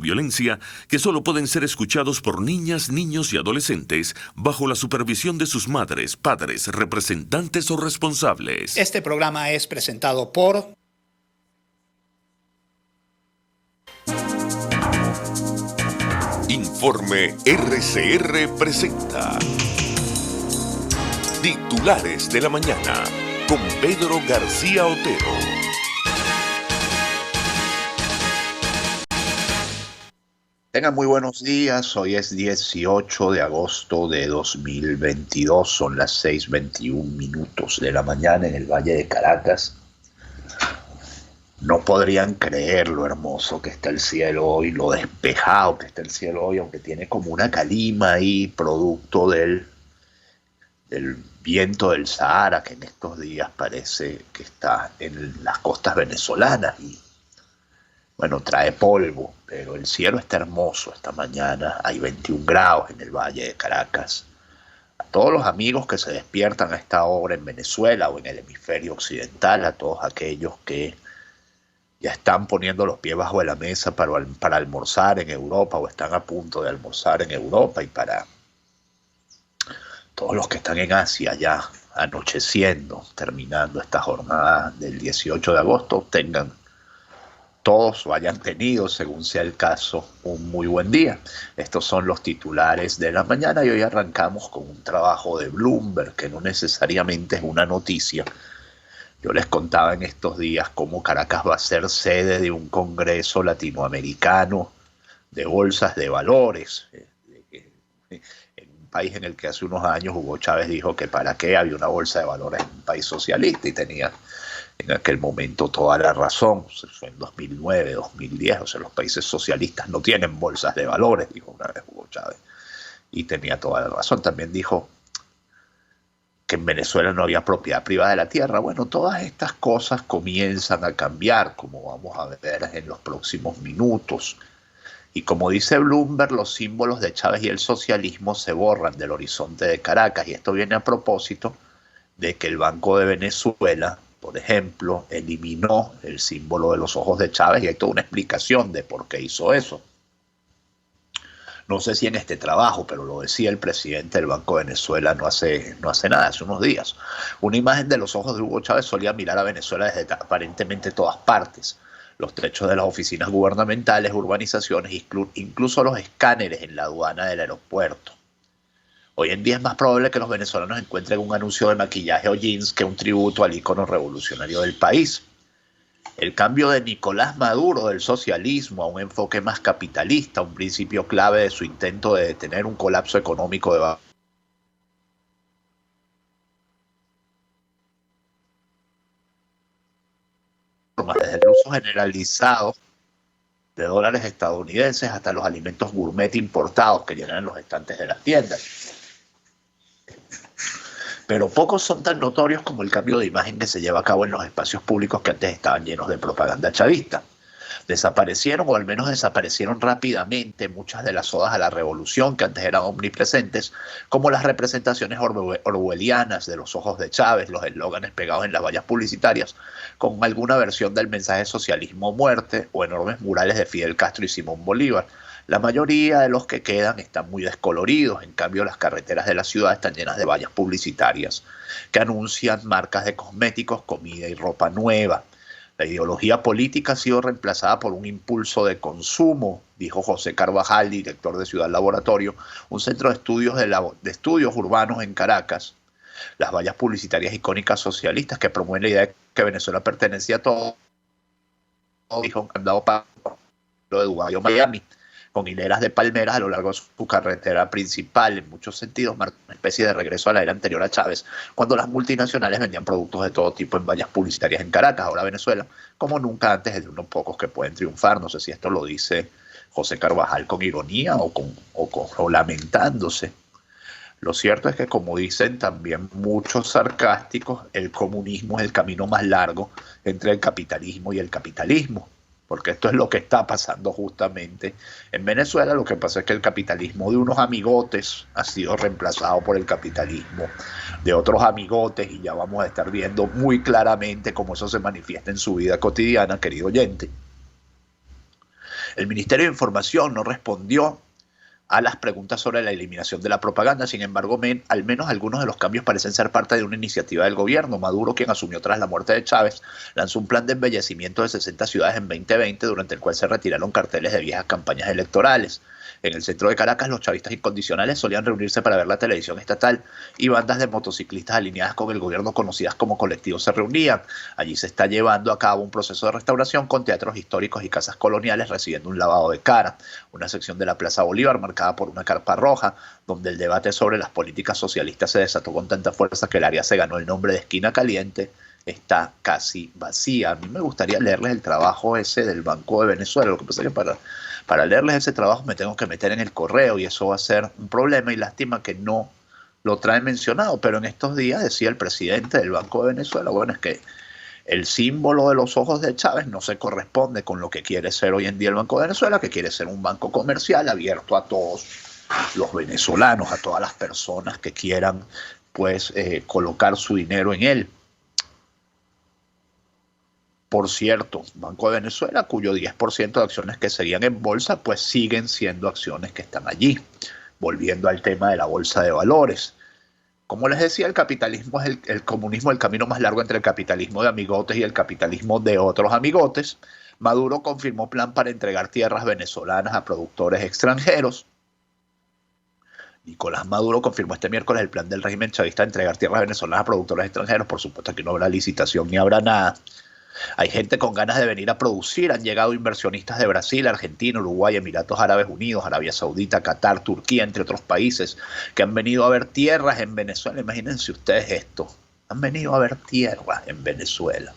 violencia que solo pueden ser escuchados por niñas, niños y adolescentes bajo la supervisión de sus madres, padres, representantes o responsables. Este programa es presentado por... Informe RCR presenta Titulares de la Mañana con Pedro García Otero. Tengan muy buenos días, hoy es 18 de agosto de 2022, son las 6:21 de la mañana en el Valle de Caracas. No podrían creer lo hermoso que está el cielo hoy, lo despejado que está el cielo hoy, aunque tiene como una calima ahí, producto del viento del Sahara, que en estos días parece que está en las costas venezolanas y bueno, trae polvo, pero el cielo está hermoso esta mañana, hay 21 grados en el Valle de Caracas. A todos los amigos que se despiertan a esta hora en Venezuela o en el hemisferio occidental, a todos aquellos que ya están poniendo los pies bajo la mesa para almorzar en Europa o están a punto de almorzar en Europa, y para todos los que están en Asia ya anocheciendo, terminando esta jornada del 18 de agosto, tengan todos o hayan tenido, según sea el caso, un muy buen día. Estos son los titulares de la mañana y hoy arrancamos con un trabajo de Bloomberg, que no necesariamente es una noticia. Yo les contaba en estos días cómo Caracas va a ser sede de un congreso latinoamericano de bolsas de valores. En un país en el que hace unos años Hugo Chávez dijo que para qué había una bolsa de valores en un país socialista, y tenía en aquel momento toda la razón. Fue en 2009, 2010, o sea, los países socialistas no tienen bolsas de valores, dijo una vez Hugo Chávez, y tenía toda la razón. También dijo que en Venezuela no había propiedad privada de la tierra. Bueno, todas estas cosas comienzan a cambiar, como vamos a ver en los próximos minutos. Y como dice Bloomberg, los símbolos de Chávez y el socialismo se borran del horizonte de Caracas, y esto viene a propósito de que el Banco de Venezuela, por ejemplo, eliminó el símbolo de los ojos de Chávez, y hay toda una explicación de por qué hizo eso. No sé si en este trabajo, pero lo decía el presidente del Banco de Venezuela no hace nada, hace unos días. Una imagen de los ojos de Hugo Chávez solía mirar a Venezuela desde aparentemente todas partes. Los techos de las oficinas gubernamentales, urbanizaciones, incluso los escáneres en la aduana del aeropuerto. Hoy en día es más probable que los venezolanos encuentren un anuncio de maquillaje o jeans que un tributo al ícono revolucionario del país. El cambio de Nicolás Maduro del socialismo a un enfoque más capitalista, un principio clave de su intento de detener un colapso económico desde el uso generalizado de dólares estadounidenses hasta los alimentos gourmet importados que llenan los estantes de las tiendas. Pero pocos son tan notorios como el cambio de imagen que se lleva a cabo en los espacios públicos que antes estaban llenos de propaganda chavista. Desaparecieron, o al menos desaparecieron rápidamente, muchas de las odas a la revolución que antes eran omnipresentes, como las representaciones orwellianas de los ojos de Chávez, los eslóganes pegados en las vallas publicitarias, con alguna versión del mensaje socialismo o muerte, o enormes murales de Fidel Castro y Simón Bolívar. La mayoría de los que quedan están muy descoloridos. En cambio, las carreteras de la ciudad están llenas de vallas publicitarias que anuncian marcas de cosméticos, comida y ropa nueva. La ideología política ha sido reemplazada por un impulso de consumo, dijo José Carvajal, director de Ciudad Laboratorio, un centro de estudios urbanos en Caracas. Las vallas publicitarias icónicas socialistas que promueven la idea de que Venezuela pertenecía a todo, dijo, han dado paso de Dubái o Miami, con hileras de palmeras a lo largo de su carretera principal. En muchos sentidos marca una especie de regreso a la era anterior a Chávez, cuando las multinacionales vendían productos de todo tipo en vallas publicitarias en Caracas. Ahora Venezuela, como nunca antes, es de unos pocos que pueden triunfar. No sé si esto lo dice José Carvajal con ironía o lamentándose. Lo cierto es que, como dicen también muchos sarcásticos, el comunismo es el camino más largo entre el capitalismo y el capitalismo. Porque esto es lo que está pasando justamente en Venezuela. Lo que pasa es que el capitalismo de unos amigotes ha sido reemplazado por el capitalismo de otros amigotes, y ya vamos a estar viendo muy claramente cómo eso se manifiesta en su vida cotidiana, querido oyente. El Ministerio de Información no respondió a las preguntas sobre la eliminación de la propaganda. Sin embargo, al menos algunos de los cambios parecen ser parte de una iniciativa del gobierno. Maduro, quien asumió tras la muerte de Chávez, lanzó un plan de embellecimiento de 60 ciudades en 2020, durante el cual se retiraron carteles de viejas campañas electorales. En el centro de Caracas, los chavistas incondicionales solían reunirse para ver la televisión estatal y bandas de motociclistas alineadas con el gobierno, conocidas como colectivos, se reunían. Allí se está llevando a cabo un proceso de restauración con teatros históricos y casas coloniales recibiendo un lavado de cara. Una sección de la Plaza Bolívar marcada por una carpa roja, donde el debate sobre las políticas socialistas se desató con tanta fuerza que el área se ganó el nombre de Esquina Caliente, está casi vacía. A mí me gustaría leerles el trabajo ese del Banco de Venezuela. Lo que pasa es que para leerles ese trabajo me tengo que meter en el correo y eso va a ser un problema, y lástima que no lo traen mencionado. Pero en estos días decía el presidente del Banco de Venezuela, bueno, es que el símbolo de los ojos de Chávez no se corresponde con lo que quiere ser hoy en día el Banco de Venezuela, que quiere ser un banco comercial abierto a todos los venezolanos, a todas las personas que quieran pues colocar su dinero en él. Por cierto, Banco de Venezuela, cuyo 10% de acciones que seguían en bolsa, pues siguen siendo acciones que están allí. Volviendo al tema de la bolsa de valores. Como les decía, el capitalismo es el comunismo, el camino más largo entre el capitalismo de amigotes y el capitalismo de otros amigotes. Maduro confirmó plan para entregar tierras venezolanas a productores extranjeros. Nicolás Maduro confirmó este miércoles el plan del régimen chavista de entregar tierras venezolanas a productores extranjeros. Por supuesto que no habrá licitación ni habrá nada. Hay gente con ganas de venir a producir. Han llegado inversionistas de Brasil, Argentina, Uruguay, Emiratos Árabes Unidos, Arabia Saudita, Qatar, Turquía, entre otros países, que han venido a ver tierras en Venezuela. Imagínense ustedes esto. Han venido a ver tierras en Venezuela.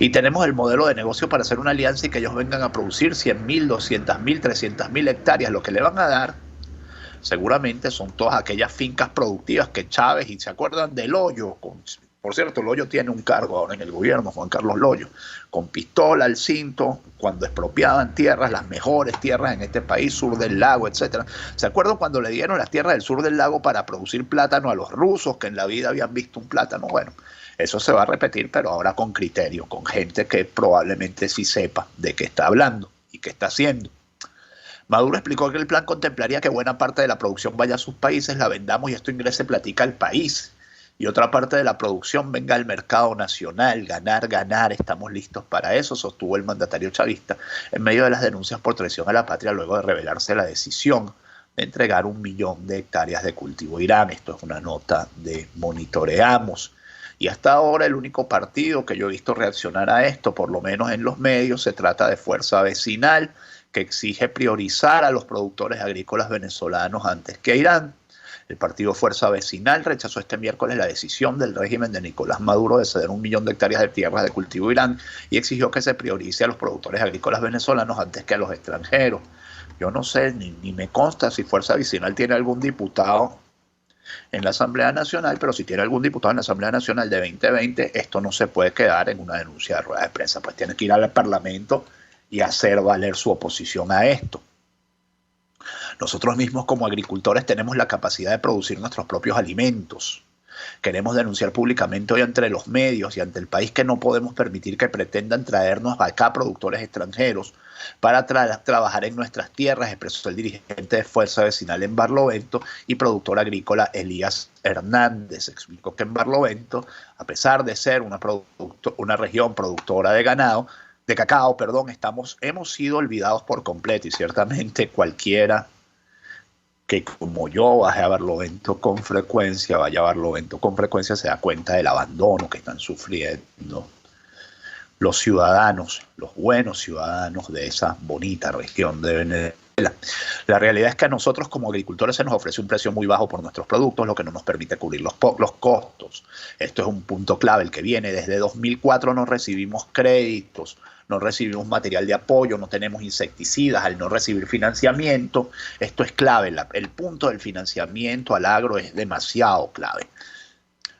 Y tenemos el modelo de negocio para hacer una alianza y que ellos vengan a producir 100.000, 200.000, 300.000 hectáreas. Lo que le van a dar seguramente son todas aquellas fincas productivas que Chávez, y se acuerdan del Hoyo, por cierto, Loyo tiene un cargo ahora en el gobierno, Juan Carlos Loyo, con pistola al cinto, cuando expropiaban tierras, las mejores tierras en este país, sur del lago, etc. ¿Se acuerdan cuando le dieron las tierras del sur del lago para producir plátano a los rusos, que en la vida habían visto un plátano? Bueno, eso se va a repetir, pero ahora con criterio, con gente que probablemente sí sepa de qué está hablando y qué está haciendo. Maduro explicó que el plan contemplaría que buena parte de la producción vaya a sus países, la vendamos y esto ingrese platica al país. Y otra parte de la producción venga al mercado nacional. Ganar, ganar, estamos listos para eso, sostuvo el mandatario chavista en medio de las denuncias por traición a la patria luego de revelarse la decisión de entregar 1 millón de hectáreas de cultivo a Irán. Esto es una nota de Monitoreamos. Y hasta ahora el único partido que yo he visto reaccionar a esto, por lo menos en los medios, se trata de Fuerza Vecinal, que exige priorizar a los productores agrícolas venezolanos antes que a Irán. El partido Fuerza Vecinal rechazó este miércoles la decisión del régimen de Nicolás Maduro de ceder 1 millón de hectáreas de tierras de cultivo a Irán y exigió que se priorice a los productores agrícolas venezolanos antes que a los extranjeros. Yo no sé, ni me consta si Fuerza Vecinal tiene algún diputado en la Asamblea Nacional, pero si tiene algún diputado en la Asamblea Nacional de 2020, esto no se puede quedar en una denuncia de rueda de prensa, pues tiene que ir al Parlamento y hacer valer su oposición a esto. Nosotros mismos como agricultores tenemos la capacidad de producir nuestros propios alimentos. Queremos denunciar públicamente hoy ante los medios y ante el país que no podemos permitir que pretendan traernos acá productores extranjeros para trabajar en nuestras tierras, expresó el dirigente de Fuerza Vecinal en Barlovento y productor agrícola Elías Hernández. Explicó que en Barlovento, a pesar de ser una región productora de cacao, hemos sido olvidados por completo, y ciertamente cualquiera que como yo vaya a Barlovento con frecuencia, se da cuenta del abandono que están sufriendo los ciudadanos, los buenos ciudadanos de esa bonita región de Venezuela. La realidad es que a nosotros como agricultores se nos ofrece un precio muy bajo por nuestros productos, lo que no nos permite cubrir los costos. Esto es un punto clave, el que viene desde 2004 no recibimos créditos, no recibimos material de apoyo, no tenemos insecticidas, al no recibir financiamiento. Esto es clave, el punto del financiamiento al agro es demasiado clave.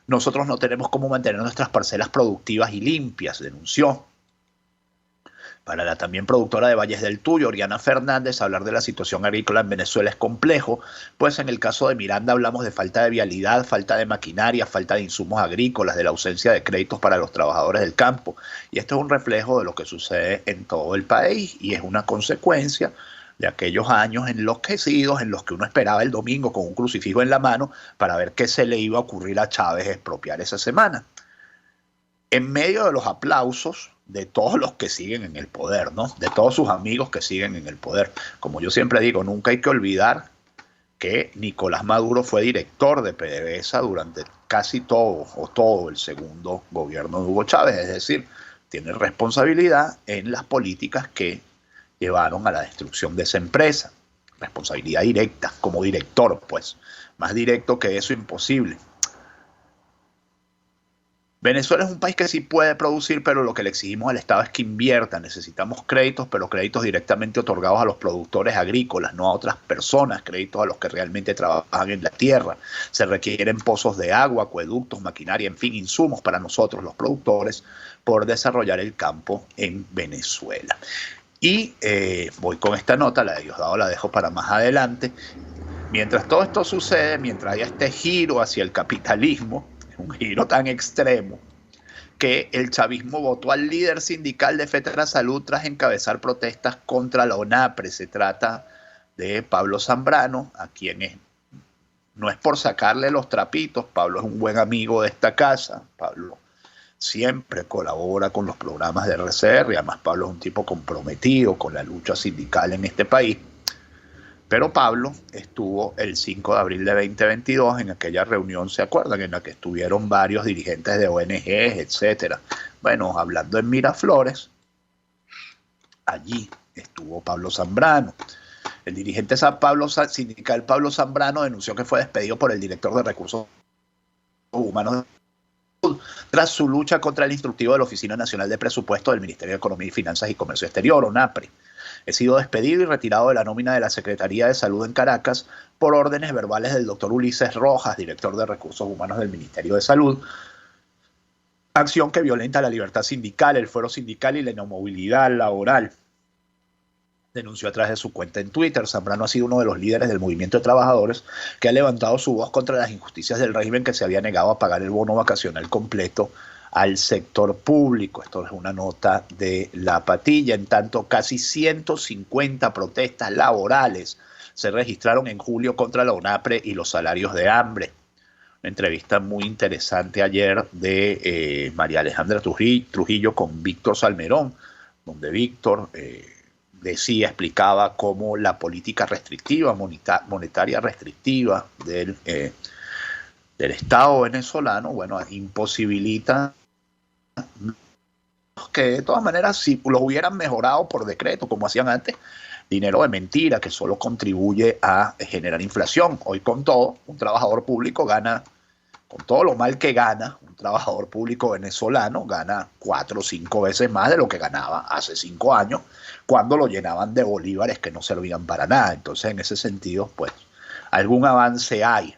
Nosotros no tenemos cómo mantener nuestras parcelas productivas y limpias, denunció. Para la también productora de Valles del Tuyo, Oriana Fernández, hablar de la situación agrícola en Venezuela es complejo, pues en el caso de Miranda hablamos de falta de vialidad, falta de maquinaria, falta de insumos agrícolas, de la ausencia de créditos para los trabajadores del campo. Y esto es un reflejo de lo que sucede en todo el país y es una consecuencia de aquellos años enloquecidos en los que uno esperaba el domingo con un crucifijo en la mano para ver qué se le iba a ocurrir a Chávez expropiar esa semana. En medio de los aplausos de todos los que siguen en el poder, ¿no? De todos sus amigos que siguen en el poder. Como yo siempre digo, nunca hay que olvidar que Nicolás Maduro fue director de PDVSA durante casi todo el segundo gobierno de Hugo Chávez, es decir, tiene responsabilidad en las políticas que llevaron a la destrucción de esa empresa. Responsabilidad directa, como director, pues. Más directo que eso, imposible. Venezuela es un país que sí puede producir, pero lo que le exigimos al Estado es que invierta. Necesitamos créditos, pero créditos directamente otorgados a los productores agrícolas, no a otras personas, créditos a los que realmente trabajan en la tierra. Se requieren pozos de agua, acueductos, maquinaria, en fin, insumos para nosotros, los productores, por desarrollar el campo en Venezuela. Y voy con esta nota, la de Diosdado la dejo para más adelante. Mientras todo esto sucede, mientras haya este giro hacia el capitalismo, un giro tan extremo, que el chavismo votó al líder sindical de FETRASalud tras encabezar protestas contra la ONAPRE. Se trata de Pablo Zambrano, a quien no es por sacarle los trapitos, Pablo es un buen amigo de esta casa, Pablo siempre colabora con los programas de RCR, y además Pablo es un tipo comprometido con la lucha sindical en este país. Pero Pablo estuvo el 5 de abril de 2022 en aquella reunión, ¿se acuerdan? En la que estuvieron varios dirigentes de ONGs, etcétera. Bueno, hablando en Miraflores, allí estuvo Pablo Zambrano. El dirigente sindical Pablo Zambrano denunció que fue despedido por el director de Recursos Humanos tras su lucha contra el instructivo de la Oficina Nacional de Presupuesto del Ministerio de Economía y Finanzas y Comercio Exterior, ONAPRE. He sido despedido y retirado de la nómina de la Secretaría de Salud en Caracas por órdenes verbales del doctor Ulises Rojas, director de Recursos Humanos del Ministerio de Salud. Acción que violenta la libertad sindical, el fuero sindical y la inamovilidad laboral. Denunció a través de su cuenta en Twitter. Zambrano ha sido uno de los líderes del movimiento de trabajadores que ha levantado su voz contra las injusticias del régimen que se había negado a pagar el bono vacacional completo al sector público. Esto es una nota de La Patilla. En tanto, casi 150 protestas laborales se registraron en julio contra la ONAPRE y los salarios de hambre. Una entrevista muy interesante ayer de María Alejandra Trujillo con Víctor Salmerón, donde Víctor explicaba cómo la política restrictiva, monetaria restrictiva del Estado venezolano, bueno, imposibilita que de todas maneras, si los hubieran mejorado por decreto, como hacían antes, dinero de mentira que solo contribuye a generar inflación. Hoy con todo, un trabajador público gana, con todo lo mal que gana, un trabajador público venezolano gana 4 o 5 veces más de lo que ganaba hace 5 años, cuando lo llenaban de bolívares que no servían para nada. Entonces, en ese sentido, pues, algún avance hay.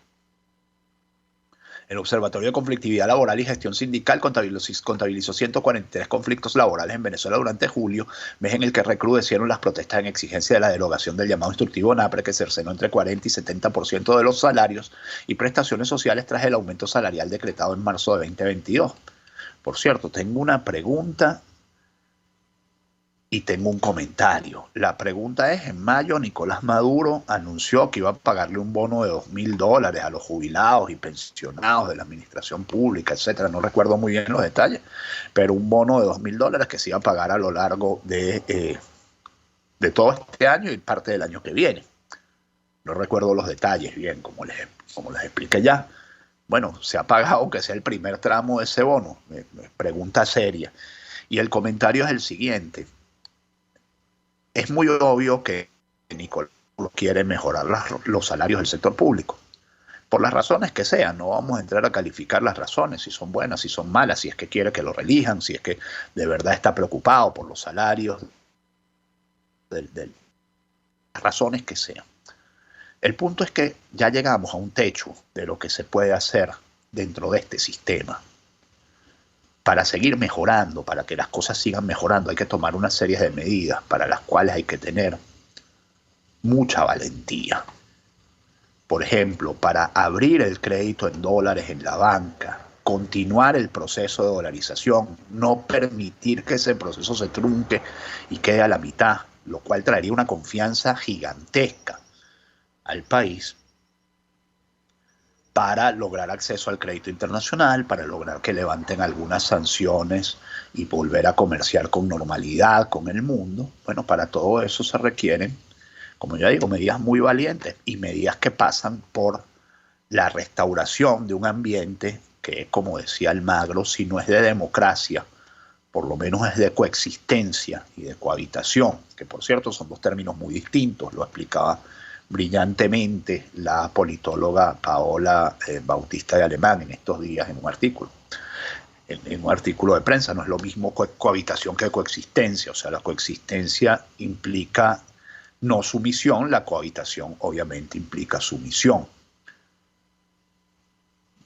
El Observatorio de Conflictividad Laboral y Gestión Sindical contabilizó 143 conflictos laborales en Venezuela durante julio, mes en el que recrudecieron las protestas en exigencia de la derogación del llamado instructivo ONAPRE, que cercenó entre 40 y 70% de los salarios y prestaciones sociales tras el aumento salarial decretado en marzo de 2022. Por cierto, tengo una pregunta y tengo un comentario. La pregunta es: en mayo Nicolás Maduro anunció que iba a pagarle un bono de $2.000 a los jubilados y pensionados de la administración pública, etcétera. No recuerdo muy bien los detalles, pero un bono de $2.000 que se iba a pagar a lo largo de todo este año y parte del año que viene. No recuerdo los detalles bien, como les expliqué ya. Bueno, se ha pagado aunque sea el primer tramo de ese bono. Pregunta seria. Y el comentario es el siguiente. Es muy obvio que Nicolás quiere mejorar los salarios del sector público, por las razones que sean. No vamos a entrar a calificar las razones, si son buenas, si son malas, si es que quiere que lo relijan, si es que de verdad está preocupado por los salarios, las razones que sean. El punto es que ya llegamos a un techo de lo que se puede hacer dentro de este sistema. para seguir mejorando, para que las cosas sigan mejorando, hay que tomar una serie de medidas para las cuales hay que tener mucha valentía. Por ejemplo, para abrir el crédito en dólares en la banca, continuar el proceso de dolarización, no permitir que ese proceso se trunque y quede a la mitad, lo cual traería una confianza gigantesca al país para lograr acceso al crédito internacional, para lograr que levanten algunas sanciones y volver a comerciar con normalidad con el mundo. Bueno, para todo eso se requieren, como ya digo, medidas muy valientes y medidas que pasan por la restauración de un ambiente que, como decía Almagro, si no es de democracia, por lo menos es de coexistencia y de cohabitación, que por cierto son dos términos muy distintos, lo explicaba brillantemente la politóloga Paola Bautista de Alemán en estos días en un artículo. En un artículo de prensa. No es lo mismo cohabitación que coexistencia, o sea, la coexistencia implica no sumisión, la cohabitación obviamente implica sumisión.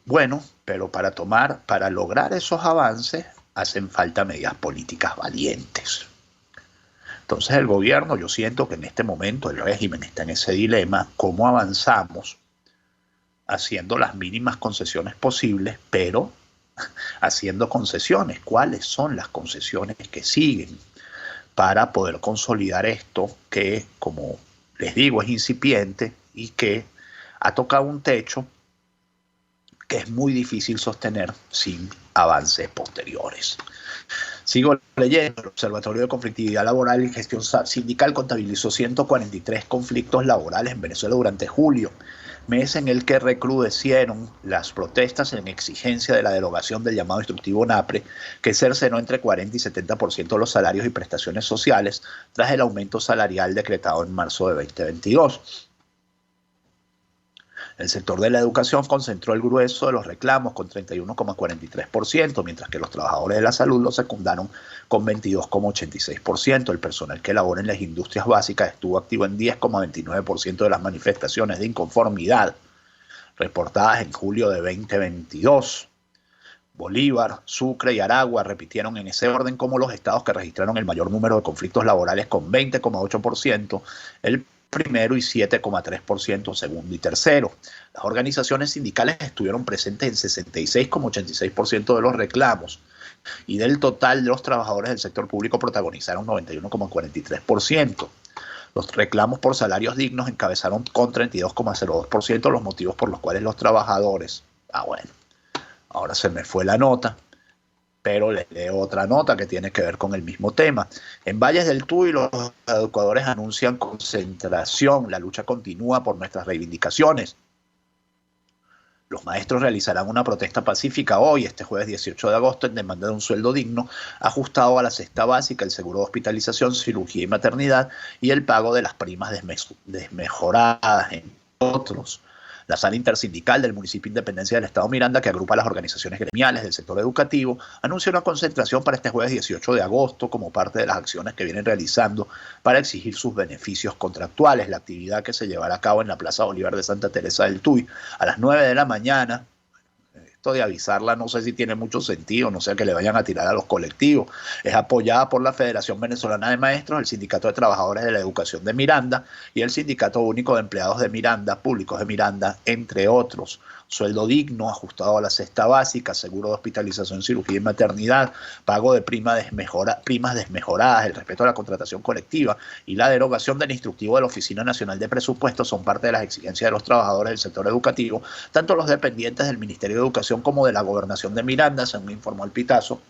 Bueno, pero para lograr esos avances hacen falta medidas políticas valientes. Entonces el gobierno, yo siento que en este momento el régimen está en ese dilema, cómo avanzamos haciendo las mínimas concesiones posibles, pero haciendo concesiones. ¿Cuáles son las concesiones que siguen para poder consolidar esto que, como les digo, es incipiente y que ha tocado un techo que es muy difícil sostener sin avances posteriores? Sigo leyendo. El Observatorio de Conflictividad Laboral y Gestión Sindical contabilizó 143 conflictos laborales en Venezuela durante julio, mes en el que recrudecieron las protestas en exigencia de la derogación del llamado instructivo NAPRE, que cercenó entre 40 y 70% de los salarios y prestaciones sociales tras el aumento salarial decretado en marzo de 2022. El sector de la educación concentró el grueso de los reclamos con 31,43%, mientras que los trabajadores de la salud lo secundaron con 22,86%. El personal que labora en las industrias básicas estuvo activo en 10,29% de las manifestaciones de inconformidad reportadas en julio de 2022. Bolívar, Sucre y Aragua repitieron en ese orden como los estados que registraron el mayor número de conflictos laborales con 20,8%, el primero y 7,3% segundo y tercero. Las organizaciones sindicales estuvieron presentes en 66,86% de los reclamos y del total de los trabajadores del sector público protagonizaron 91,43%. Los reclamos por salarios dignos encabezaron con 32,02% los motivos por los cuales los trabajadores... bueno, ahora se me fue la nota, pero les leo otra nota que tiene que ver con el mismo tema. En Valles del Tuy, los educadores anuncian concentración. La lucha continúa por nuestras reivindicaciones. Los maestros realizarán una protesta pacífica hoy, este jueves 18 de agosto, en demanda de un sueldo digno, ajustado a la cesta básica, el seguro de hospitalización, cirugía y maternidad, y el pago de las primas desmejoradas, entre otros. La Sala Intersindical del municipio Independencia del Estado Miranda, que agrupa a las organizaciones gremiales del sector educativo, anunció una concentración para este jueves 18 de agosto como parte de las acciones que vienen realizando para exigir sus beneficios contractuales. La actividad, que se llevará a cabo en la Plaza Bolívar de Santa Teresa del Tuy a las 9 de la mañana. Esto de avisarla no sé si tiene mucho sentido, no sea que le vayan a tirar a los colectivos. Es apoyada por la Federación Venezolana de Maestros, el Sindicato de Trabajadores de la Educación de Miranda y el Sindicato Único de Empleados de Miranda, Públicos de Miranda, entre otros. Sueldo digno, ajustado a la cesta básica, seguro de hospitalización, cirugía y maternidad, pago de primas desmejoradas, el respeto a la contratación colectiva y la derogación del instructivo de la Oficina Nacional de Presupuestos son parte de las exigencias de los trabajadores del sector educativo, tanto los dependientes del Ministerio de Educación como de la Gobernación de Miranda, según informó el Pitazo.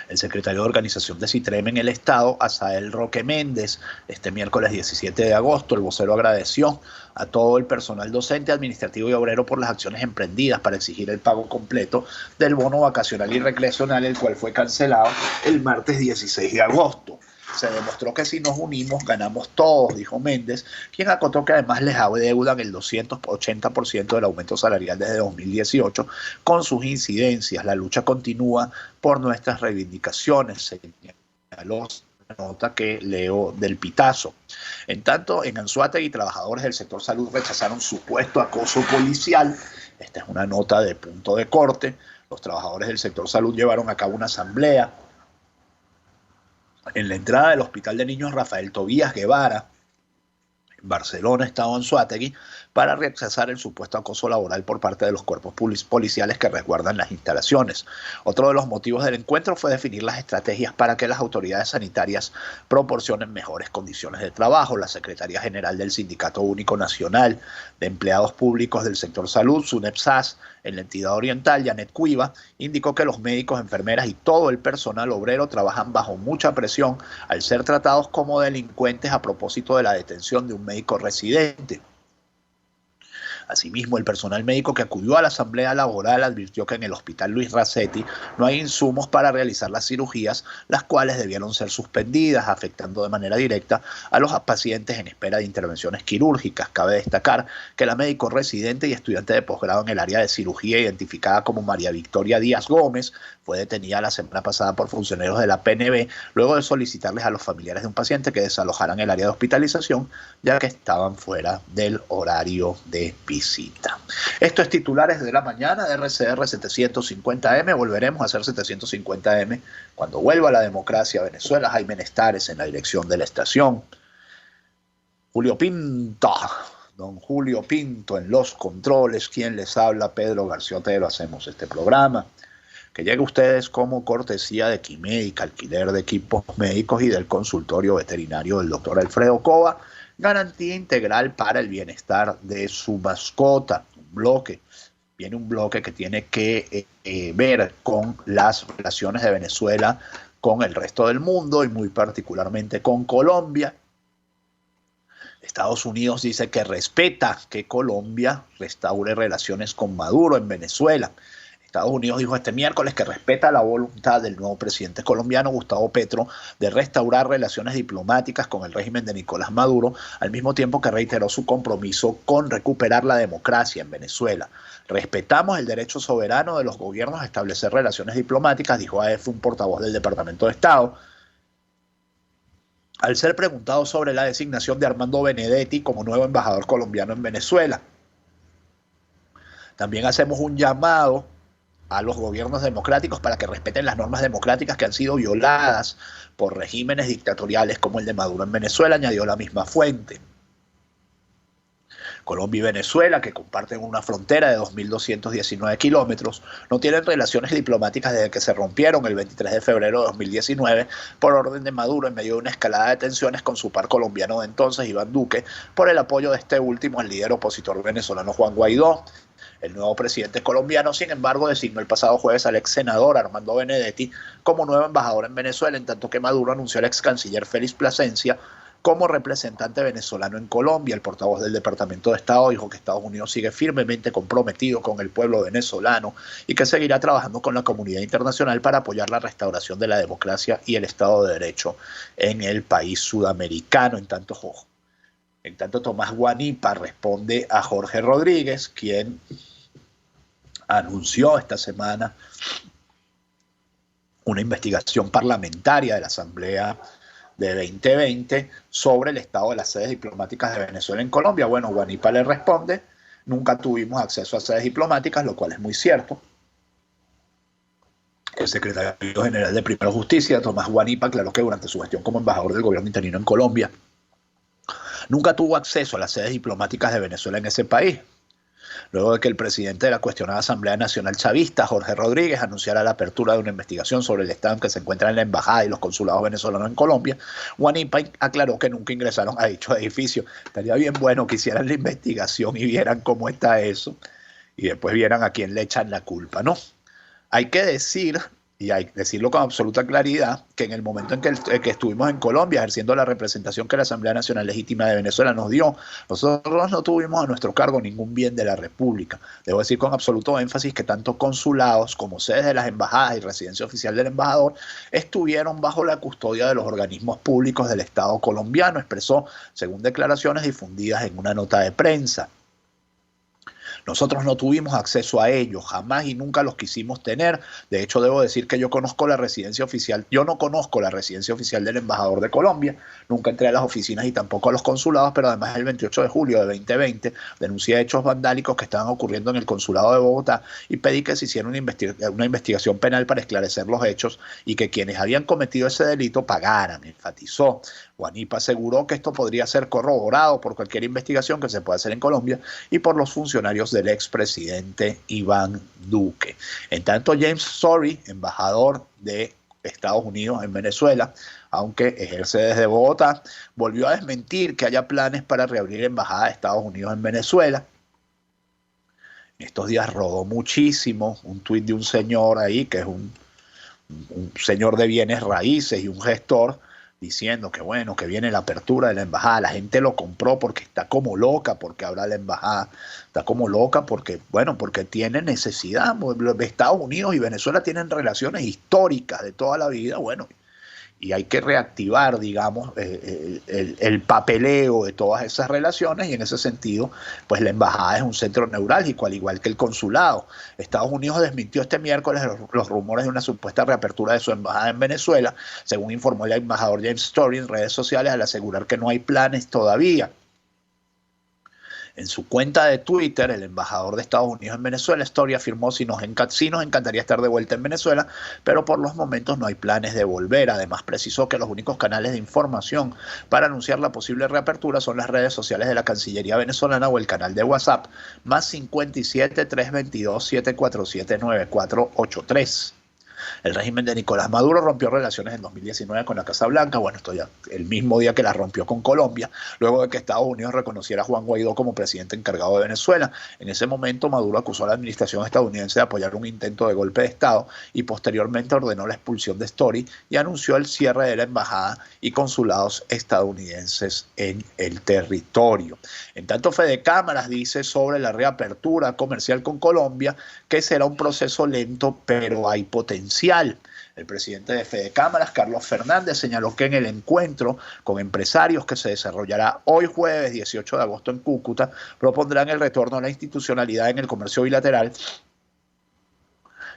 El secretario de Organización de CITREM en el Estado, Asael Roque Méndez, este miércoles 17 de agosto, el vocero agradeció a todo el personal docente, administrativo y obrero por las acciones emprendidas para exigir el pago completo del bono vacacional y recreacional, el cual fue cancelado el martes 16 de agosto. Se demostró que si nos unimos ganamos todos, dijo Méndez, quien acotó que además les adeudan el 280% del aumento salarial desde 2018 con sus incidencias. La lucha continúa por nuestras reivindicaciones, señaló la nota que leo del Pitazo. En tanto, en Anzoátegui, trabajadores del sector salud rechazaron supuesto acoso policial. Esta es una nota de punto de corte. Los trabajadores del sector salud llevaron a cabo una asamblea en la entrada del Hospital de Niños Rafael Tobías Guevara, en Barcelona, Estado Anzoátegui, para rechazar el supuesto acoso laboral por parte de los cuerpos policiales que resguardan las instalaciones. Otro de los motivos del encuentro fue definir las estrategias para que las autoridades sanitarias proporcionen mejores condiciones de trabajo. La Secretaría General del Sindicato Único Nacional de Empleados Públicos del Sector Salud, SUNEPSAS, en la entidad oriental, Janet Cuiva, indicó que los médicos, enfermeras y todo el personal obrero trabajan bajo mucha presión al ser tratados como delincuentes a propósito de la detención de un médico residente. Asimismo, el personal médico que acudió a la asamblea laboral advirtió que en el Hospital Luis Racetti no hay insumos para realizar las cirugías, las cuales debieron ser suspendidas, afectando de manera directa a los pacientes en espera de intervenciones quirúrgicas. Cabe destacar que la médico residente y estudiante de posgrado en el área de cirugía, identificada como María Victoria Díaz Gómez, fue detenida la semana pasada por funcionarios de la PNB luego de solicitarles a los familiares de un paciente que desalojaran el área de hospitalización, ya que estaban fuera del horario de visita. Esto es Titulares de la Mañana de RCR 750M. Volveremos a hacer 750M cuando vuelva la democracia a Venezuela. Jaime Nestares en la dirección de la estación. Julio Pinto, don Julio Pinto en los controles. Quien les habla, Pedro García Otero. Hacemos este programa que llegue a ustedes como cortesía de Quimédica, alquiler de equipos médicos, y del consultorio veterinario del doctor Alfredo Cova, garantía integral para el bienestar de su mascota. Viene un bloque que tiene que ver con las relaciones de Venezuela con el resto del mundo y muy particularmente con Colombia. Estados Unidos dice que respeta que Colombia restaure relaciones con Maduro en Venezuela. Estados Unidos dijo este miércoles que respeta la voluntad del nuevo presidente colombiano, Gustavo Petro, de restaurar relaciones diplomáticas con el régimen de Nicolás Maduro, al mismo tiempo que reiteró su compromiso con recuperar la democracia en Venezuela. Respetamos el derecho soberano de los gobiernos a establecer relaciones diplomáticas, dijo AF un portavoz del Departamento de Estado, al ser preguntado sobre la designación de Armando Benedetti como nuevo embajador colombiano en Venezuela. También hacemos un llamado a los gobiernos democráticos para que respeten las normas democráticas que han sido violadas por regímenes dictatoriales como el de Maduro en Venezuela, añadió la misma fuente. Colombia y Venezuela, que comparten una frontera de 2.219 kilómetros, no tienen relaciones diplomáticas desde que se rompieron el 23 de febrero de 2019 por orden de Maduro en medio de una escalada de tensiones con su par colombiano de entonces, Iván Duque, por el apoyo de este último al líder opositor venezolano Juan Guaidó. El nuevo presidente colombiano, sin embargo, designó el pasado jueves al ex senador Armando Benedetti como nuevo embajador en Venezuela, en tanto que Maduro anunció al ex canciller Félix Plasencia como representante venezolano en Colombia. El portavoz del Departamento de Estado dijo que Estados Unidos sigue firmemente comprometido con el pueblo venezolano y que seguirá trabajando con la comunidad internacional para apoyar la restauración de la democracia y el Estado de Derecho en el país sudamericano. En tanto, Tomás Guanipa responde a Jorge Rodríguez, quien anunció esta semana una investigación parlamentaria de la Asamblea de 2020 sobre el estado de las sedes diplomáticas de Venezuela en Colombia. Bueno, Guanipa le responde: nunca tuvimos acceso a sedes diplomáticas, lo cual es muy cierto. El secretario general de Primera Justicia, Tomás Guanipa, aclaró que durante su gestión como embajador del gobierno interino en Colombia, nunca tuvo acceso a las sedes diplomáticas de Venezuela en ese país. Luego de que el presidente de la cuestionada Asamblea Nacional Chavista, Jorge Rodríguez, anunciara la apertura de una investigación sobre el estado en que se encuentran la embajada y los consulados venezolanos en Colombia, Guanipa aclaró que nunca ingresaron a dicho edificio. Estaría bien bueno que hicieran la investigación y vieran cómo está eso, y después vieran a quién le echan la culpa, ¿no? Hay que decir, y hay que decirlo con absoluta claridad, que en el momento en que estuvimos en Colombia ejerciendo la representación que la Asamblea Nacional Legítima de Venezuela nos dio, nosotros no tuvimos a nuestro cargo ningún bien de la República. Debo decir con absoluto énfasis que tanto consulados como sedes de las embajadas y residencia oficial del embajador estuvieron bajo la custodia de los organismos públicos del Estado colombiano, expresó según declaraciones difundidas en una nota de prensa. Nosotros no tuvimos acceso a ellos, jamás y nunca los quisimos tener. De hecho, debo decir que yo conozco la residencia oficial, yo no conozco la residencia oficial del embajador de Colombia, nunca entré a las oficinas y tampoco a los consulados, pero además el 28 de julio de 2020 denuncié hechos vandálicos que estaban ocurriendo en el consulado de Bogotá y pedí que se hiciera una investigación penal para esclarecer los hechos y que quienes habían cometido ese delito pagaran, enfatizó. Juanipa aseguró que esto podría ser corroborado por cualquier investigación que se pueda hacer en Colombia y por los funcionarios del expresidente Iván Duque. En tanto, James Story, embajador de Estados Unidos en Venezuela, aunque ejerce desde Bogotá, volvió a desmentir que haya planes para reabrir la embajada de Estados Unidos en Venezuela. En estos días rodó muchísimo un tuit de un señor ahí, que es un señor de bienes raíces y un gestor, diciendo que bueno, que viene la apertura de la embajada, la gente lo compró porque está como loca, porque ahora la embajada está como loca, porque bueno, porque tiene necesidad. Estados Unidos y Venezuela tienen relaciones históricas de toda la vida, bueno, y hay que reactivar, digamos, el papeleo de todas esas relaciones, y en ese sentido, pues la embajada es un centro neurálgico, al igual que el consulado. Estados Unidos desmintió este miércoles los rumores de una supuesta reapertura de su embajada en Venezuela, según informó el embajador James Story en redes sociales, al asegurar que no hay planes todavía. En su cuenta de Twitter, el embajador de Estados Unidos en Venezuela, Story, afirmó: sí nos encantaría estar de vuelta en Venezuela, pero por los momentos no hay planes de volver. Además, precisó que los únicos canales de información para anunciar la posible reapertura son las redes sociales de la Cancillería venezolana o el canal de WhatsApp, más 57 322 747 9483. El régimen de Nicolás Maduro rompió relaciones en 2019 con la Casa Blanca, bueno, esto ya el mismo día que las rompió con Colombia, luego de que Estados Unidos reconociera a Juan Guaidó como presidente encargado de Venezuela. En ese momento, Maduro acusó a la administración estadounidense de apoyar un intento de golpe de Estado y posteriormente ordenó la expulsión de Story y anunció el cierre de la embajada y consulados estadounidenses en el territorio. En tanto, Fede Cámaras dice sobre la reapertura comercial con Colombia que será un proceso lento, pero hay potencial. El presidente de Fede Cámaras, Carlos Fernández, señaló que en el encuentro con empresarios que se desarrollará hoy jueves 18 de agosto en Cúcuta, propondrán el retorno a la institucionalidad en el comercio bilateral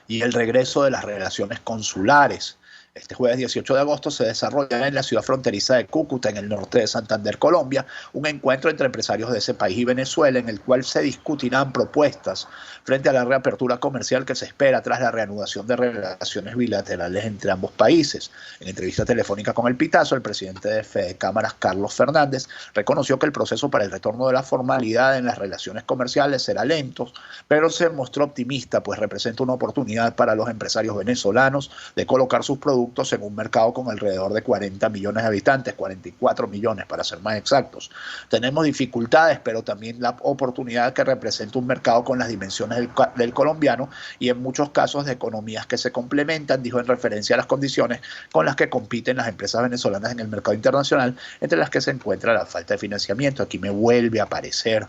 y el regreso de las relaciones consulares. Este jueves 18 de agosto se desarrollará en la ciudad fronteriza de Cúcuta, en el norte de Santander, Colombia, un encuentro entre empresarios de ese país y Venezuela, en el cual se discutirán propuestas frente a la reapertura comercial que se espera tras la reanudación de relaciones bilaterales entre ambos países. En entrevista telefónica con El Pitazo, el presidente de Fede Cámaras, Carlos Fernández, reconoció que el proceso para el retorno de la formalidad en las relaciones comerciales será lento, pero se mostró optimista, pues representa una oportunidad para los empresarios venezolanos de colocar sus productos en un mercado con alrededor de 40 millones de habitantes, 44 millones para ser más exactos. Tenemos dificultades, pero también la oportunidad que representa un mercado con las dimensiones del colombiano y en muchos casos de economías que se complementan, dijo en referencia a las condiciones con las que compiten las empresas venezolanas en el mercado internacional, entre las que se encuentra la falta de financiamiento. Aquí me vuelve a aparecer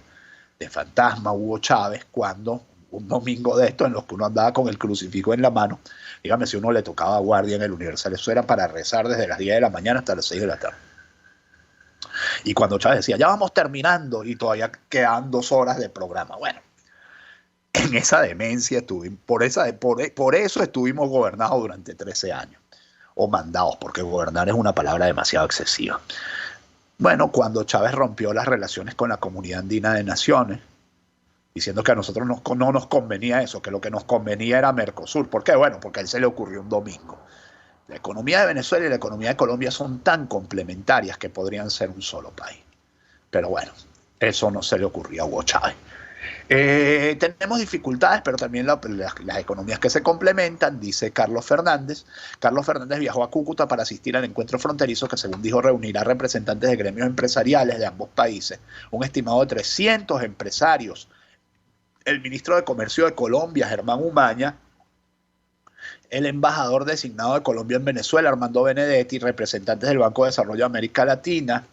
de fantasma Hugo Chávez cuando un domingo de estos en los que uno andaba con el crucifijo en la mano, dígame si uno le tocaba guardia en el Universal, eso era para rezar desde las 10 de la mañana hasta las 6 de la tarde. Y cuando Chávez decía, ya vamos terminando, y todavía quedan 2 horas de programa, bueno, en esa demencia estuvimos, por eso estuvimos gobernados durante 13 años, o mandados, porque gobernar es una palabra demasiado excesiva. Bueno, cuando Chávez rompió las relaciones con la Comunidad Andina de Naciones, diciendo que a nosotros no nos convenía eso, que lo que nos convenía era Mercosur. ¿Por qué? Bueno, porque a él se le ocurrió un domingo. La economía de Venezuela y la economía de Colombia son tan complementarias que podrían ser un solo país. Pero bueno, eso no se le ocurrió a Hugo Chávez. Tenemos dificultades, pero también las economías que se complementan, dice Carlos Fernández. Carlos Fernández viajó a Cúcuta para asistir al encuentro fronterizo que, según dijo, reunirá representantes de gremios empresariales de ambos países. Un estimado de 300 empresarios. El ministro de Comercio de Colombia, Germán Umaña, el embajador designado de Colombia en Venezuela, Armando Benedetti, representantes del Banco de Desarrollo de América Latina,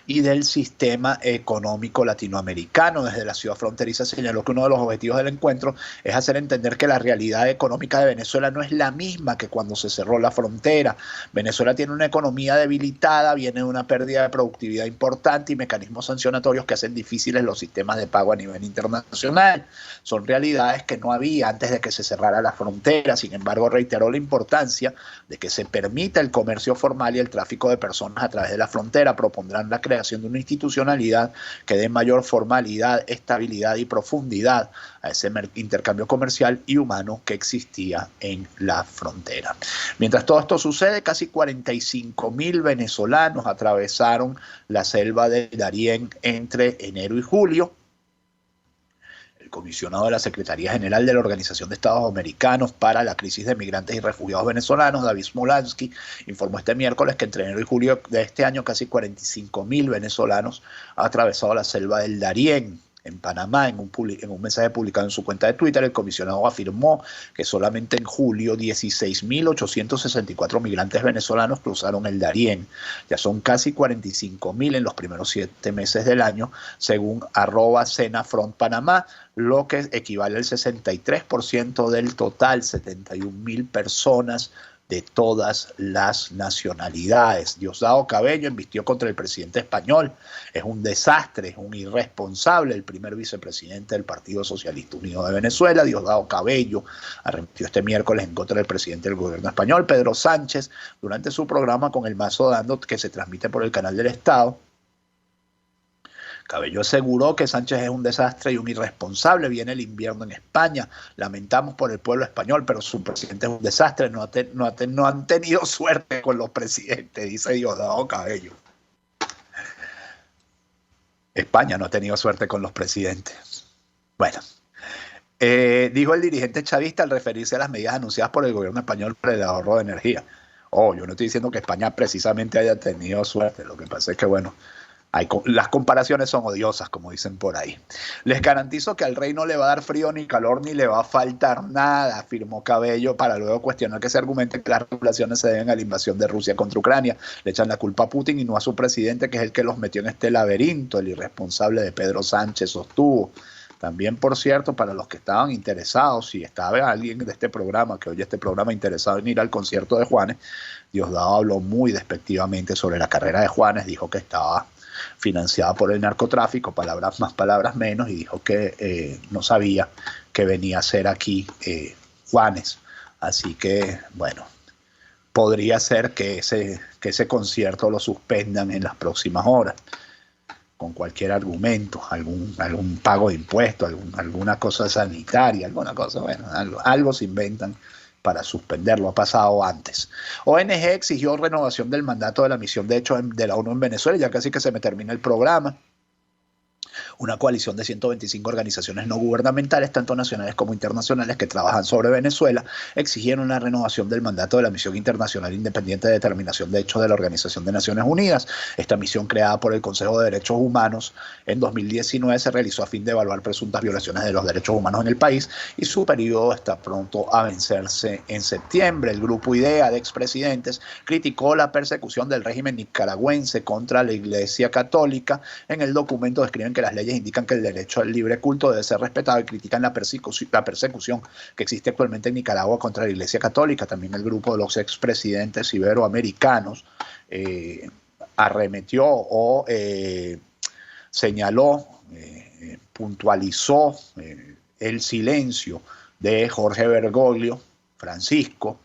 y del sistema económico latinoamericano. Desde la ciudad fronteriza señaló que uno de los objetivos del encuentro es hacer entender que la realidad económica de Venezuela no es la misma que cuando se cerró la frontera. Venezuela tiene una economía debilitada, viene de una pérdida de productividad importante y mecanismos sancionatorios que hacen difíciles los sistemas de pago a nivel internacional. Son realidades que no había antes de que se cerrara la frontera. Sin embargo, reiteró la importancia de que se permita el comercio formal y el tráfico de personas a través de la frontera. Propondrán la creación de una institucionalidad que dé mayor formalidad, estabilidad y profundidad a ese intercambio comercial y humano que existía en la frontera. Mientras todo esto sucede, casi 45.000 venezolanos atravesaron la selva del Darién entre enero y julio. El comisionado de la Secretaría General de la Organización de Estados Americanos para la Crisis de Migrantes y Refugiados Venezolanos, David Smolansky, informó este miércoles que entre enero y julio de este año casi 45.000 venezolanos han atravesado la selva del Darién. En Panamá, en un mensaje publicado en su cuenta de Twitter, el comisionado afirmó que solamente en julio 16.864 migrantes venezolanos cruzaron el Darién. Ya son casi 45.000 en los primeros 7 meses del año, según @Senafront Panamá, lo que equivale al 63% del total, 71.000 personas de todas las nacionalidades. Diosdado Cabello embistió contra el presidente español. Es un desastre, es un irresponsable. El primer vicepresidente del Partido Socialista Unido de Venezuela, Diosdado Cabello, arremetió este miércoles en contra del presidente del gobierno español, Pedro Sánchez, durante su programa Con el Mazo Dando, que se transmite por el canal del Estado. Cabello aseguró que Sánchez es un desastre y un irresponsable. Viene el invierno en España. Lamentamos por el pueblo español, pero su presidente es un desastre. No han tenido suerte con los presidentes, dice Diosdado Cabello. España no ha tenido suerte con los presidentes. Bueno, dijo el dirigente chavista al referirse a las medidas anunciadas por el gobierno español para el ahorro de energía. Yo no estoy diciendo que España precisamente haya tenido suerte. Lo que pasa es que, bueno, las comparaciones son odiosas, como dicen por ahí. Les garantizo que al rey no le va a dar frío ni calor ni le va a faltar nada, afirmó Cabello, para luego cuestionar que se argumente que las regulaciones se deben a la invasión de Rusia contra Ucrania. Le echan la culpa a Putin y no a su presidente, que es el que los metió en este laberinto. El irresponsable de Pedro Sánchez sostuvo. También, por cierto, para los que estaban interesados, si estaba alguien de este programa, que oye este programa, interesado en ir al concierto de Juanes, Diosdado habló muy despectivamente sobre la carrera de Juanes, dijo que estaba financiada por el narcotráfico, palabras más, palabras menos, y dijo que no sabía que venía a ser aquí Juanes. Así que, bueno, podría ser que ese concierto lo suspendan en las próximas horas, con cualquier argumento, algún pago de impuestos, alguna cosa sanitaria, alguna cosa, bueno, algo se inventan para suspenderlo. Ha pasado antes. ONG exigió renovación del mandato de la misión de hecho de la ONU en Venezuela. Ya casi que se me termina el programa. Una coalición de 125 organizaciones no gubernamentales, tanto nacionales como internacionales, que trabajan sobre Venezuela, exigieron una renovación del mandato de la Misión Internacional Independiente de Determinación de Hechos de la Organización de Naciones Unidas. Esta misión, creada por el Consejo de Derechos Humanos en 2019, se realizó a fin de evaluar presuntas violaciones de los derechos humanos en el país y su periodo está pronto a vencerse en septiembre. El grupo IDEA de expresidentes criticó la persecución del régimen nicaragüense contra la Iglesia Católica. En el documento describen que las leyes indican que el derecho al libre culto debe ser respetado y critican la persecución que existe actualmente en Nicaragua contra la Iglesia Católica. También el grupo de los expresidentes iberoamericanos arremetió o señaló, puntualizó el silencio de Jorge Bergoglio, Francisco,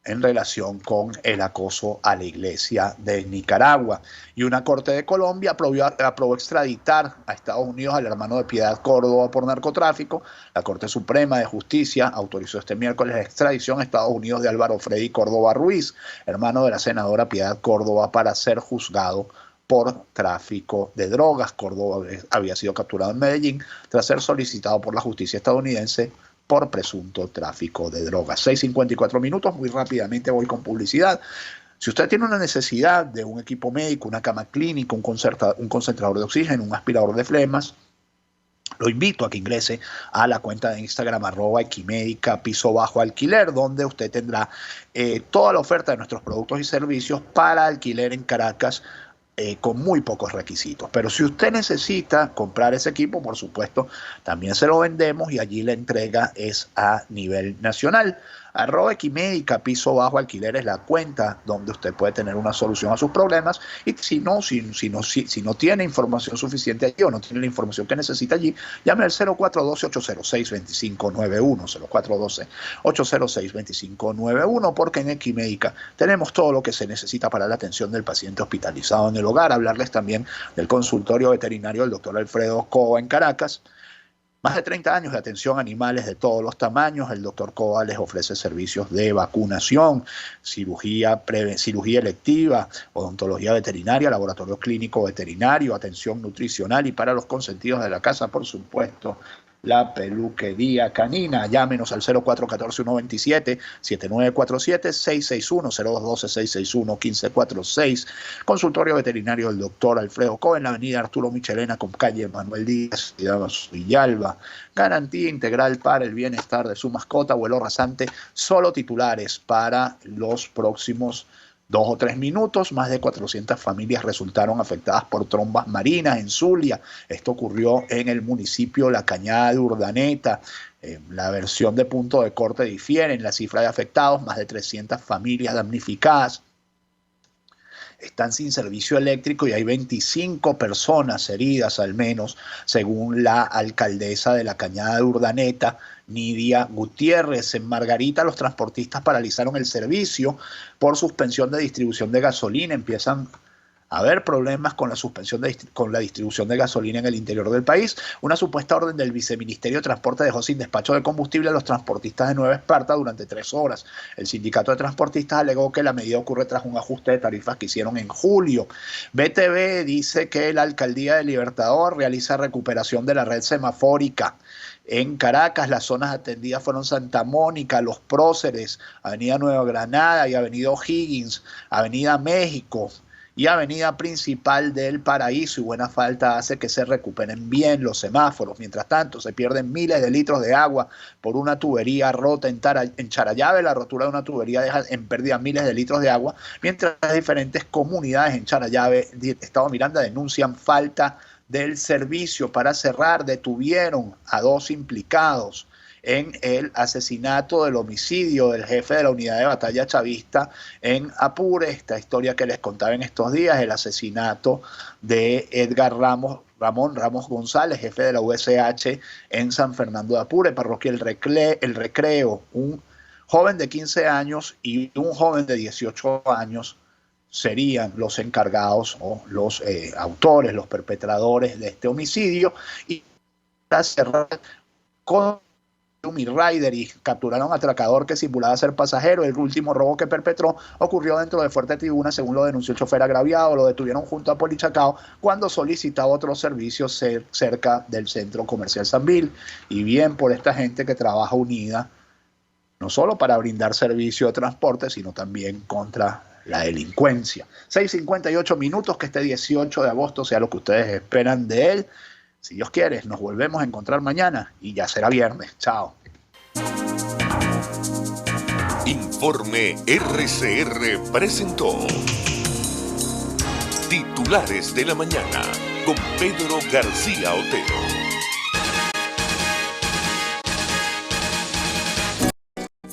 en relación con el acoso a la Iglesia de Nicaragua. Y una corte de Colombia aprobó extraditar a Estados Unidos al hermano de Piedad Córdoba por narcotráfico. La Corte Suprema de Justicia autorizó este miércoles la extradición a Estados Unidos de Álvaro Freddy Córdoba Ruiz, hermano de la senadora Piedad Córdoba, para ser juzgado por tráfico de drogas. Córdoba había sido capturado en Medellín tras ser solicitado por la justicia estadounidense por presunto tráfico de drogas. 6:54 minutos, muy rápidamente voy con publicidad. Si usted tiene una necesidad de un equipo médico, una cama clínica, un concentrador de oxígeno, un aspirador de flemas, lo invito a que ingrese a la cuenta de Instagram @equimédica _alquiler, donde usted tendrá toda la oferta de nuestros productos y servicios para alquiler en Caracas con muy pocos requisitos. Pero si usted necesita comprar ese equipo, por supuesto, también se lo vendemos y allí la entrega es a nivel nacional. @Equimédica, piso bajo alquileres, la cuenta donde usted puede tener una solución a sus problemas. Y si no tiene información suficiente allí o no tiene la información que necesita allí, llame al 0412-806-2591, 0412-806-2591, porque en Equimédica tenemos todo lo que se necesita para la atención del paciente hospitalizado en el hogar. Hablarles también del consultorio veterinario del doctor Alfredo Cova en Caracas. Más de 30 años de atención a animales de todos los tamaños. El doctor Cova les ofrece servicios de vacunación, cirugía electiva, odontología veterinaria, laboratorio clínico veterinario, atención nutricional y para los consentidos de la casa, por supuesto, la peluquería canina. Llámenos al 0414-127-7947, 661-0212-661-1546. Consultorio veterinario del doctor Alfredo Cova en la avenida Arturo Michelena con calle Manuel Díaz, Villalba. Garantía integral para el bienestar de su mascota. Vuelo rasante, solo titulares para los próximos 2 o 3 minutos. Más de 400 familias resultaron afectadas por trombas marinas en Zulia. Esto ocurrió en el municipio La Cañada de Urdaneta. La versión de punto de corte difiere en la cifra de afectados. Más de 300 familias damnificadas están sin servicio eléctrico y hay 25 personas heridas al menos, según la alcaldesa de La Cañada de Urdaneta, Nidia Gutiérrez. En Margarita, los transportistas paralizaron el servicio por suspensión de distribución de gasolina. Empiezan a haber problemas con la distribución de gasolina en el interior del país. Una supuesta orden del Viceministerio de Transporte dejó sin despacho de combustible a los transportistas de Nueva Esparta durante 3 horas. El sindicato de transportistas alegó que la medida ocurre tras un ajuste de tarifas que hicieron en julio. BTV dice que la alcaldía de Libertador realiza recuperación de la red semafórica. En Caracas, las zonas atendidas fueron Santa Mónica, Los Próceres, Avenida Nueva Granada y Avenida O'Higgins, Avenida México y Avenida Principal del Paraíso, y buena falta hace que se recuperen bien los semáforos. Mientras tanto, se pierden miles de litros de agua por una tubería rota en Charallave. La rotura de una tubería deja en pérdida miles de litros de agua, mientras las diferentes comunidades en Charallave, Estado Miranda, denuncian falta del servicio. Para cerrar, detuvieron a 2 implicados en el asesinato del homicidio del jefe de la unidad de batalla chavista en Apure. Esta historia que les contaba en estos días, el asesinato de Edgar Ramón Ramos González, jefe de la USH en San Fernando de Apure, parroquia El Recreo. Un joven de 15 años y un joven de 18 años serían los encargados o los autores, los perpetradores de este homicidio. Y para cerrar con Rider, y capturaron a un atracador que simulaba ser pasajero. El último robo que perpetró ocurrió dentro de Fuerte Tribuna, según lo denunció el chofer agraviado. Lo detuvieron junto a Polichacao cuando solicitaba otros servicios cerca del centro comercial Sanvil. Y bien por esta gente que trabaja unida, no solo para brindar servicio de transporte, sino también contra la delincuencia. 6:58 minutos, que este 18 de agosto sea lo que ustedes esperan de él. Si Dios quiere, nos volvemos a encontrar mañana y ya será viernes. Chao. Informe RCR presentó Titulares de la Mañana con Pedro García Otero.